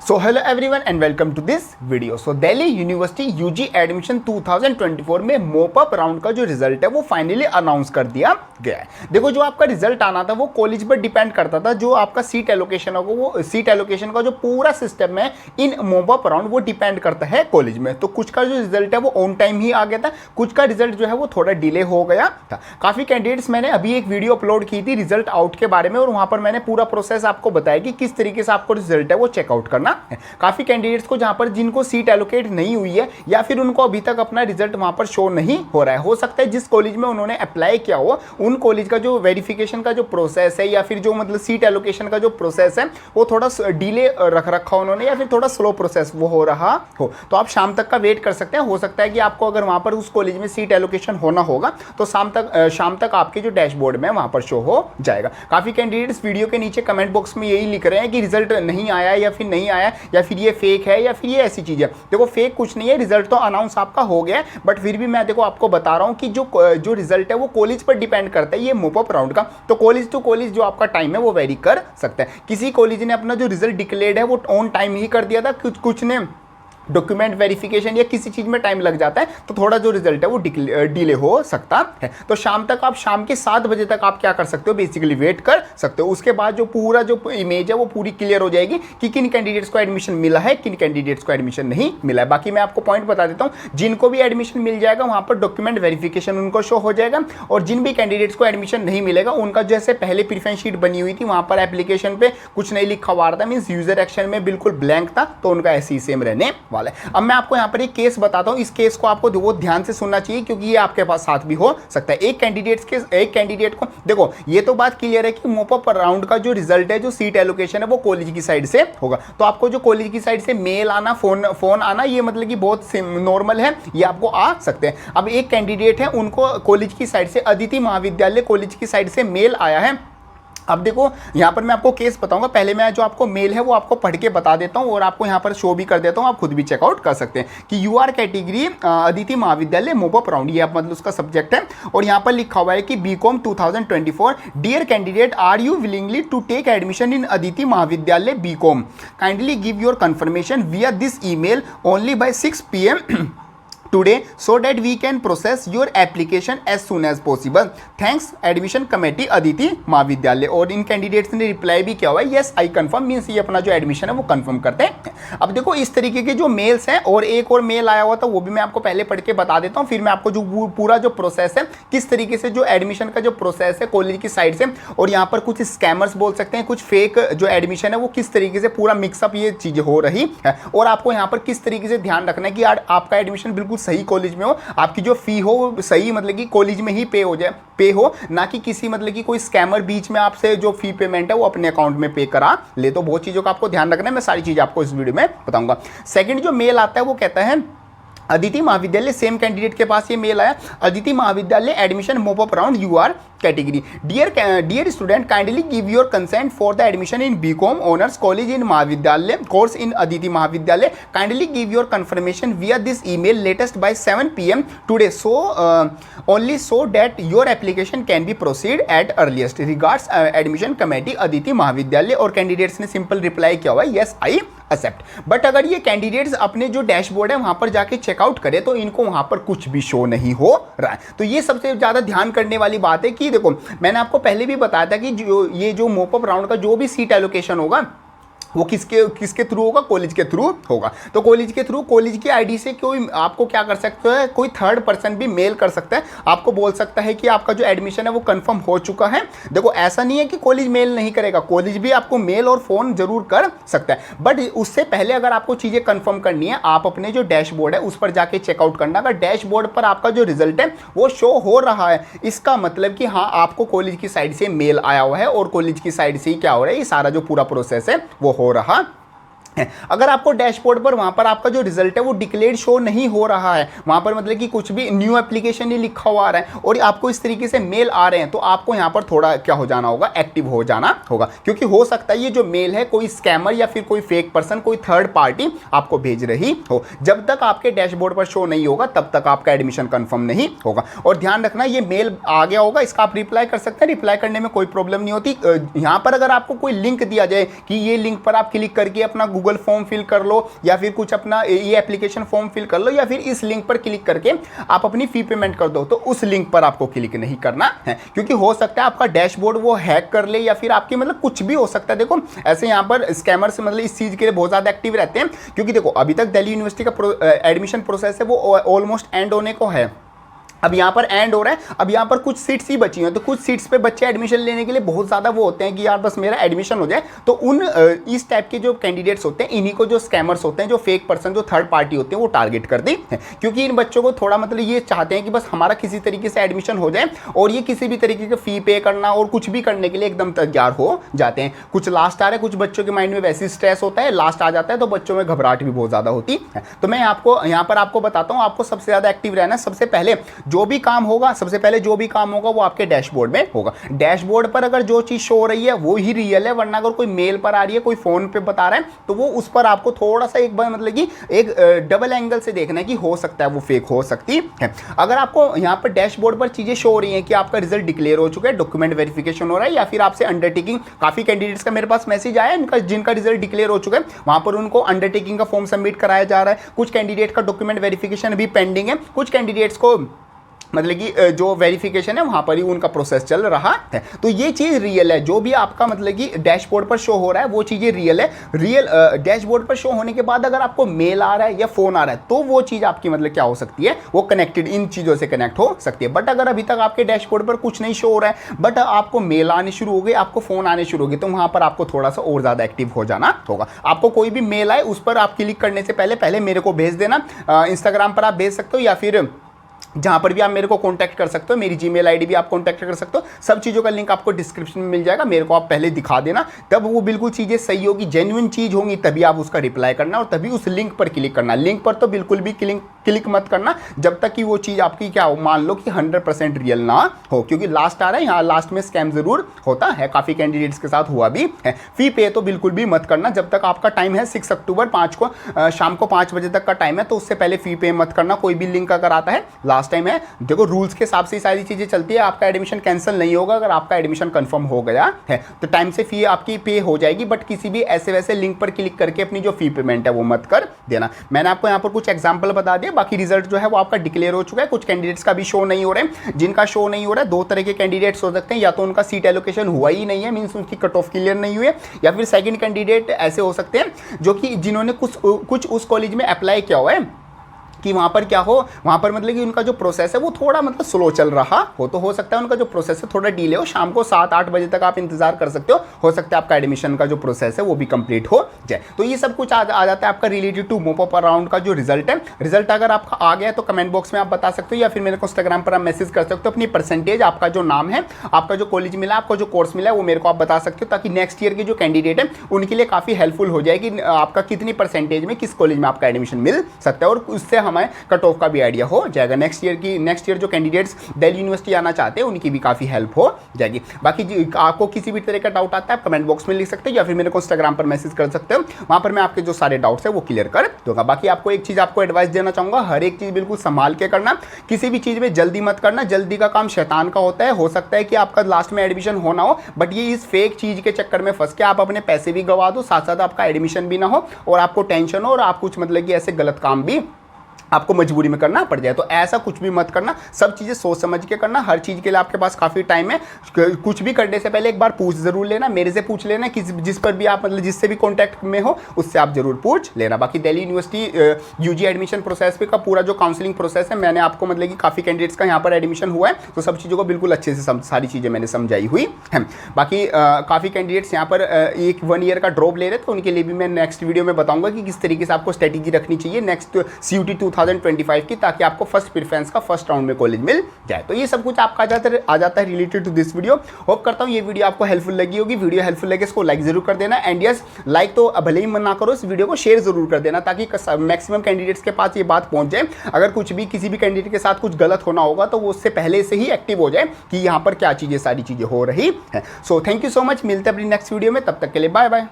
So hello everyone and welcome to this video. So Delhi University UG admission 2024 में mop-up round का जो result है वो फाइनली अनाउंस कर दिया गया है। देखो, जो आपका रिजल्ट आना था वो कॉलेज पर डिपेंड करता था। जो आपका सीट एलोकेशन होगा वो सीट एलोकेशन का जो पूरा सिस्टम है इन मोपअप राउंड वो डिपेंड करता है कॉलेज में। तो कुछ का जो रिजल्ट है वो ऑन टाइम ही आ गया था, कुछ का रिजल्ट जो है वो थोड़ा डिले हो गया था। काफ़ी कैंडिडेट्स, मैंने अभी एक वीडियो अपलोड की थी रिजल्ट आउट के बारे में और वहाँ पर मैंने पूरा प्रोसेस आपको बताया कि किस तरीके से आपको रिजल्ट है वो चेकआउट करना। काफी कैंडिडेट्स को जहां पर जिनको सीट एलोकेट नहीं हुई है या फिर उनको अभी तक अपना रिजल्ट वहां पर शो नहीं हो रहा है, हो सकता है जिस कॉलेज में उन्होंने अप्लाई किया हो उन कॉलेज का जो वेरिफिकेशन का जो प्रोसेस है या फिर जो मतलब सीट एलोकेशन का जो प्रोसेस है वो थोड़ा डिले रख रखा उन्होंने या फिर थोड़ा स्लो प्रोसेस वो हो रहा हो। तो आप शाम तक का वेट कर सकते हैं। हो सकता है कि आपको अगर वहां पर उस कॉलेज में सीट एलोकेशन होना होगा तो शाम तक आपके जो डैशबोर्ड में वहां पर शो हो जाएगा। काफी कैंडिडेट्स वीडियो के नीचे कमेंट बॉक्स में यही लिख रहे हैं कि रिजल्ट नहीं आया या फिर नहीं आया या फिर ये फेक है या फिर ये ऐसी चीज है। देखो, फेक कुछ नहीं है, रिजल्ट तो अनाउंस आपका हो गया है, बट फिर भी मैं देखो आपको बता रहा हूं कि जो रिजल्ट है वो कॉलेज पर डिपेंड करता है ये मोपअप राउंड का। तो कॉलेज टू कॉलेज जो आपका टाइम है वो वेरी कर सकता है। किसी कॉलेज ने अपना जो रिजल्ट डिक्लेयर्ड है वो ऑन टाइम ही कर दिया था, कुछ ने डॉक्यूमेंट वेरिफिकेशन या किसी चीज़ में टाइम लग जाता है तो थोड़ा जो रिजल्ट है वो डिले हो सकता है। तो शाम तक आप शाम के 7 बजे तक आप क्या कर सकते हो, बेसिकली वेट कर सकते हो। उसके बाद जो पूरा जो इमेज है वो पूरी क्लियर हो जाएगी कि किन कैंडिडेट्स को एडमिशन मिला है, किन कैंडिडेट्स को एडमिशन नहीं मिला है। बाकी मैं आपको पॉइंट बता देता हूँ, जिनको भी एडमिशन मिल जाएगा वहाँ पर डॉक्यूमेंट वेरिफिकेशन उनको शो हो जाएगा और जिन भी कैंडिडेट्स को एडमिशन नहीं मिलेगा उनका जैसे पहले प्रीफरेंस शीट बनी हुई थी वहाँ पर एप्लीकेशन पे कुछ नहीं लिखा हुआ था, मीन्स यूजर एक्शन में बिल्कुल ब्लैंक था, तो उनका ऐसे ही सेम रहने वाला है। अब मैं आपको यहाँ पर एक केस बताता हूँ, इस केस को आपको वो ध्यान से सुनना चाहिए क्योंकि ये आपके पास साथ भी हो सकता है। एक कैंडिडेट को देखो, ये तो बात क्लियर है कि मोपअप राउंड का जो रिजल्ट है, जो सीट एलोकेशन है वो कॉलेज की साइड से होगा। तो आपको जो कॉलेज की साइड से मेल आना, फोन आना, ये मतलब कि बहुत नॉर्मल है, ये आपको आ सकते हैं। अब एक कैंडिडेट है, उनको कॉलेज की साइड से अदिति महाविद्यालय कॉलेज की साइड से मेल आया है। अब देखो, यहाँ पर मैं आपको केस बताऊंगा, पहले मैं जो आपको मेल है वो आपको पढ़ के बता देता हूँ और आपको यहाँ पर शो भी कर देता हूँ, आप खुद भी चेकआउट कर सकते हैं कि यूआर कैटेगरी अदिति महाविद्यालय मोपअप राउंड, ये आप मतलब उसका सब्जेक्ट है। और यहाँ पर लिखा हुआ है कि B Com 2024 dear candidate, are you willingly to take admission in Aditi महाविद्यालय B Com, kindly give your confirmation via this email only by 6 PM today so that we can process your application as soon as possible. Thanks admission committee Aditi Mahavidyalaya. और इन candidates ने reply भी किया हुआ है, yes I confirm, means ये अपना जो admission है वो कंफर्म करते हैं। अब देखो, इस तरीके के जो मेल्स हैं और एक और मेल आया हुआ था वो भी मैं आपको पहले पढ़ के बता देता हूँ, फिर मैं आपको जो पूरा जो प्रोसेस है, किस तरीके से जो एडमिशन का जो प्रोसेस है कॉलेज की साइड से, और यहाँ पर कुछ स्कैमर्स बोल सकते हैं, कुछ फेक जो एडमिशन है वो किस तरीके से पूरा मिक्सअप ये चीजें हो रही है, और आपको यहाँ पर किस तरीके से ध्यान रखना है कि यार आपका एडमिशन बिल्कुल सही कॉलेज में हो, आपकी जो फी हो सही मतलब कि कॉलेज में ही पे हो, ना कि किसी मतलब कि कोई स्कैमर बीच में आपसे जो फी पेमेंट है वो अपने अकाउंट में पे करा ले। तो बहुत चीजों का आपको ध्यान रखना है, मैं सारी चीजें आपको इस वीडियो में बताऊंगा। सेकंड जो मेल आता है वो कहता है अदिति महाविद्यालय, सेम कैंडिडेट के पास ये मेल आया, Aditi Mahavidyalaya admission mop up round UR category, dear student, kindly give your consent for the admission in BCom honours college in Mahavidyalaya course in Aditi Mahavidyalaya, kindly give your confirmation via this email latest by 7 PM today only so that your application can be proceed at earliest, regards admission committee Aditi Mahavidyalaya. और candidates ने simple reply किया हुआ है, yes I accept. But अगर ये candidates अपने जो dashboard है वहां पर जाके चेकआउट करें तो इनको वहां पर कुछ भी शो नहीं हो रहा है। तो ये सबसे ज्यादा ध्यान करने वाली बात है कि देखो, मैंने आपको पहले भी बताया था कि ये जो मोपअप राउंड का जो भी सीट एलोकेशन होगा वो किसके थ्रू होगा, कॉलेज के थ्रू होगा। तो कॉलेज के थ्रू, कॉलेज की आईडी से कोई आपको क्या कर सकता है, कोई थर्ड पर्सन भी मेल कर सकता है, आपको बोल सकता है कि आपका जो एडमिशन है वो कंफर्म हो चुका है। देखो, ऐसा नहीं है कि कॉलेज मेल नहीं करेगा, कॉलेज भी आपको मेल और फोन जरूर कर सकता है, बट उससे पहले अगर आपको चीजें कंफर्म करनी है, आप अपने जो डैशबोर्ड है उस पर जाके चेकआउट करना। अगर डैशबोर्ड पर आपका जो रिजल्ट है वो शो हो रहा है, इसका मतलब कि हाँ आपको कॉलेज की साइड से मेल आया हुआ है और कॉलेज की साइड से ही क्या हो रहा है, ये सारा जो पूरा प्रोसेस है वो हो रहा है। अगर आपको डैशबोर्ड पर वहां पर आपका जो रिजल्ट है वो डिक्लेयर शो नहीं हो रहा है, वहां पर मतलब कि कुछ भी न्यू एप्लीकेशन नहीं लिखा हुआ आ रहा है और आपको इस तरीके से मेल आ रहे हैं, तो आपको यहां पर थोड़ा क्या हो जाना होगा, एक्टिव हो जाना होगा, क्योंकि हो सकता है ये जो मेल है कोई स्कैमर या फिर कोई फेक पर्सन, कोई थर्ड पार्टी आपको भेज रही हो। जब तक आपके डैशबोर्ड पर शो नहीं होगा तब तक आपका एडमिशन कंफर्म नहीं होगा। और ध्यान रखना, ये मेल आ गया होगा, इसका आप रिप्लाई कर सकते हैं, रिप्लाई करने में कोई प्रॉब्लम नहीं होती। यहां पर अगर आपको कोई लिंक दिया जाए कि ये लिंक पर आप क्लिक करके अपना गूगल गूगल फॉर्म फिल कर लो, या फिर कुछ अपना ये एप्लीकेशन फॉर्म फिल कर लो, या फिर इस लिंक पर क्लिक करके आप अपनी फी पेमेंट कर दो, तो उस लिंक पर आपको क्लिक नहीं करना है, क्योंकि हो सकता है आपका डैशबोर्ड वो हैक कर ले, या फिर आपकी मतलब कुछ भी हो सकता है। देखो ऐसे यहाँ पर स्कैमर्स मतलब इस चीज़ के लिए बहुत ज़्यादा एक्टिव रहते हैं, क्योंकि देखो अभी तक दिल्ली यूनिवर्सिटी का एडमिशन प्रोसेस है वो ऑलमोस्ट एंड होने को है। अब यहाँ पर एंड हो रहा है, अब यहाँ पर कुछ सीट्स ही बची हैं, तो कुछ सीट्स पे बच्चे एडमिशन लेने के लिए बहुत ज़्यादा वो होते हैं कि यार बस मेरा एडमिशन हो जाए। तो उन इस टाइप के जो कैंडिडेट्स होते हैं, इन्हीं को जो स्कैमर्स होते हैं, जो फेक पर्सन, जो थर्ड पार्टी होते हैं, वो टारगेट कर दी है, क्योंकि इन बच्चों को थोड़ा मतलब ये चाहते हैं कि बस हमारा किसी तरीके से एडमिशन हो जाए, और ये किसी भी तरीके का फ़ी पे करना और कुछ भी करने के लिए एकदम तैयार हो जाते हैं। कुछ लास्ट आ रहा है, कुछ बच्चों के माइंड में वैसे स्ट्रेस होता है, लास्ट आ जाता है तो बच्चों में घबराहट भी बहुत ज़्यादा होती है। तो मैं आपको यहाँ पर आपको बताता हूँ, आपको सबसे ज़्यादा एक्टिव रहना है। सबसे पहले जो भी काम होगा, सबसे पहले जो भी काम होगा वो आपके डैशबोर्ड में होगा। डैशबोर्ड पर अगर जो चीज शो हो रही है वो ही रियल है, वरना अगर कोई मेल पर आ रही है, कोई फोन पे बता रहा है, तो वो उस पर आपको थोड़ा सा एक बार मतलब कि एक डबल एंगल से देखना है कि हो सकता है वो फेक हो सकती है। अगर आपको यहाँ पर डैशबोर्ड पर चीजें शो हो रही हैं कि आपका रिजल्ट डिक्लेयर हो चुका है, डॉक्यूमेंट वेरिफिकेशन हो रहा है, या फिर आपसे अंडरटेकिंग, काफी कैंडिडेट्स का मेरे पास मैसेज आया है जिनका रिजल्ट डिक्लेयर हो चुका है, वहां पर उनको अंडरटेकिंग का फॉर्म सबमिट कराया जा रहा है। कुछ कैंडिडेट का डॉक्यूमेंट वेरिफिकेशन भी पेंडिंग है, कुछ कैंडिडेट्स को मतलब कि जो वेरिफिकेशन है वहां पर ही उनका प्रोसेस चल रहा है। तो ये चीज़ रियल है, जो भी आपका मतलब कि डैशबोर्ड पर शो हो रहा है वो चीज़ें रियल है। रियल डैशबोर्ड पर शो होने के बाद अगर आपको मेल आ रहा है या फोन आ रहा है, तो वो चीज़ आपकी मतलब क्या हो सकती है, वो कनेक्टेड इन चीज़ों से कनेक्ट हो सकती है। बट अगर अभी तक आपके डैशबोर्ड पर कुछ नहीं शो हो रहा है, बट आपको मेल आने शुरू हो गए, आपको फोन आने शुरू हो गए, तो वहां पर आपको थोड़ा सा और ज़्यादा एक्टिव हो जाना होगा। आपको कोई भी मेल आए, उस पर आप क्लिक करने से पहले मेरे को भेज देना। इंस्टाग्राम पर आप भेज सकते हो, या फिर जहां पर भी आप मेरे को कांटेक्ट कर सकते हो, मेरी जीमेल आईडी भी आप कांटेक्ट कर सकते हो। सब चीज़ों का लिंक आपको डिस्क्रिप्शन में मिल जाएगा, मेरे को आप पहले दिखा देना, तब वो बिल्कुल चीज़ें सही होगी, जेन्युइन चीज़ होंगी, तभी आप उसका रिप्लाई करना और तभी उस लिंक पर क्लिक करना। लिंक पर तो बिल्कुल भी क्लिक मत करना जब तक कि वो चीज़ आपकी क्या हो, मान लो कि 100% रियल ना हो, क्योंकि लास्ट आ रहा है, यहाँ लास्ट में स्कैम जरूर होता है, काफ़ी कैंडिडेट्स के साथ हुआ भी है। फी पे तो बिल्कुल भी मत करना जब तक आपका टाइम है 6 अक्टूबर 5 को, शाम को 5 बजे तक का टाइम है, तो उससे पहले फी पे मत करना। कोई भी लिंक अगर आता है, लास्ट टाइम है, देखो रूल्स के हिसाब से सारी चीजें चलती है। आपका एडमिशन कैंसिल नहीं होगा अगर आपका एडमिशन कंफर्म हो गया है, तो टाइम से फी आपकी पे हो जाएगी, बट किसी भी ऐसे वैसे लिंक पर क्लिक करके अपनी जो फी पेमेंट है वो मत कर देना। मैंने आपको यहाँ पर कुछ एग्जांपल बता दिया, बाकी रिजल्ट जो है वो आपका डिक्लेयर हो चुका है। कुछ कैंडिडेट्स का भी शो नहीं हो रहा है, जिनका शो नहीं हो रहा है, दो तरह के कैंडिडेट्स हो सकते हैं, या तो उनका सीट एलोकेशन हुआ ही नहीं है, मीन्स उनकी कट ऑफ क्लियर नहीं हुई है, या फिर सेकंड कैंडिडेट ऐसे हो सकते हैं जो कि जिन्होंने कुछ उस कॉलेज में अप्लाई किया हुआ है कि वहाँ पर क्या हो, वहाँ पर मतलब कि उनका जो प्रोसेस है वो थोड़ा मतलब स्लो चल रहा तो हो सकता है उनका जो प्रोसेस है थोड़ा डिले हो, शाम को 7-8 बजे तक आप इंतजार कर सकते हो सकता है आपका एडमिशन का जो प्रोसेस है वो भी कंप्लीट हो जाए। तो ये सब कुछ आ जाता है आपका रिलेटेड टू मोप अप राउंड का जो रिजल्ट है। रिजल्ट अगर आपका आ गया तो कमेंट बॉक्स में आप बता सकते हो, या फिर मेरे को इंस्टाग्राम पर आप मैसेज कर सकते हो अपनी परसेंटेज, आपका जो नाम है, आपका जो कॉलेज मिला, आपको जो कोर्स मिला है वो मेरे को आप बता सकते हो, ताकि नेक्स्ट ईयर के जो कैंडिडेट है उनके लिए काफ़ी हेल्पफुल हो जाए कि आपका कितनी परसेंटेज में किस कॉलेज में आपका एडमिशन मिल सकता है, और उससे हमें कट ऑफ का भी आइडिया हो जाएगा। नेक्स्ट ईयर जो कैंडिडेट्स दिल्ली यूनिवर्सिटी आना चाहते हैं उनकी भी काफ़ी हेल्प हो जाएगी। बाकी आपको किसी भी तरह का डाउट आता है आप कमेंट बॉक्स में लिख सकते हो, या फिर मेरे को इंस्टाग्राम पर मैसेज कर सकते हो, वहाँ पर मैं आपके जो सारे डाउट्स है वो क्लियर कर दूंगा। बाकी आपको एक चीज़ आपको एडवाइस देना चाहूँगा, हर एक चीज़ बिल्कुल संभाल के करना, किसी भी चीज़ में जल्दी मत करना। जल्दी का काम शैतान का होता है। हो सकता है कि आपका लास्ट में एडमिशन होना हो, बट ये इस फेक चीज़ के चक्कर में फंस के आप अपने पैसे भी गवा दो, साथ साथ आपका एडमिशन भी ना हो और आपको टेंशन हो और आप कुछ मतलब कि ऐसे गलत काम भी आपको मजबूरी में करना पड़ जाए। तो ऐसा कुछ भी मत करना, सब चीज़ें सोच समझ के करना। हर चीज़ के लिए आपके पास काफ़ी टाइम है। कुछ भी करने से पहले एक बार पूछ ज़रूर लेना, मेरे से पूछ लेना, कि जिस पर भी आप मतलब जिससे भी कॉन्टैक्ट में हो उससे आप ज़रूर पूछ लेना। बाकी Delhi University UG admission process पे का पूरा जो काउंसलिंग प्रोसेस है, मैंने आपको मतलब कि काफ़ी कैंडिडेट्स का यहाँ पर एडमिशन हुआ है, तो सब चीज़ों को बिल्कुल अच्छे से सारी चीज़ें मैंने समझाई हुई है। बाकी काफ़ी कैंडिडेट्स यहाँ पर 1 ईयर का ड्रॉप ले रहे थे, उनके लिए भी मैं नेक्स्ट वीडियो में बताऊँगा कि किस तरीके से आपको स्ट्रेटेजी रखनी चाहिए नेक्स्ट CUT 2025 की, ताकि आपको फर्स्ट प्रेफरेंस का फर्स्ट राउंड में कॉलेज मिल जाए। तो ये सब कुछ आपका आ जाता है related to this video. Hope करता हूँ ये वीडियो आपको हेल्पफुल लगी होगी। वीडियो हेल्पफुल लगे इसको लाइक जरूर कर देना, एंड यस लाइक तो भले ही मन ना करो, इस वीडियो को शेयर जरूर कर देना, ताकि मैक्सिमम कैंडिडेट्स के पास ये बात पहुंच जाए। अगर कुछ भी किसी भी कैंडिडेट के साथ कुछ गलत होना होगा तो वो उससे पहले से ही एक्टिव हो जाए कि यहाँ पर क्या चीज़ें सारी चीज़ें हो रही है। So thank you so much, मिलते हैं अपनी नेक्स्ट वीडियो में, तब तक के लिए बाय बाय।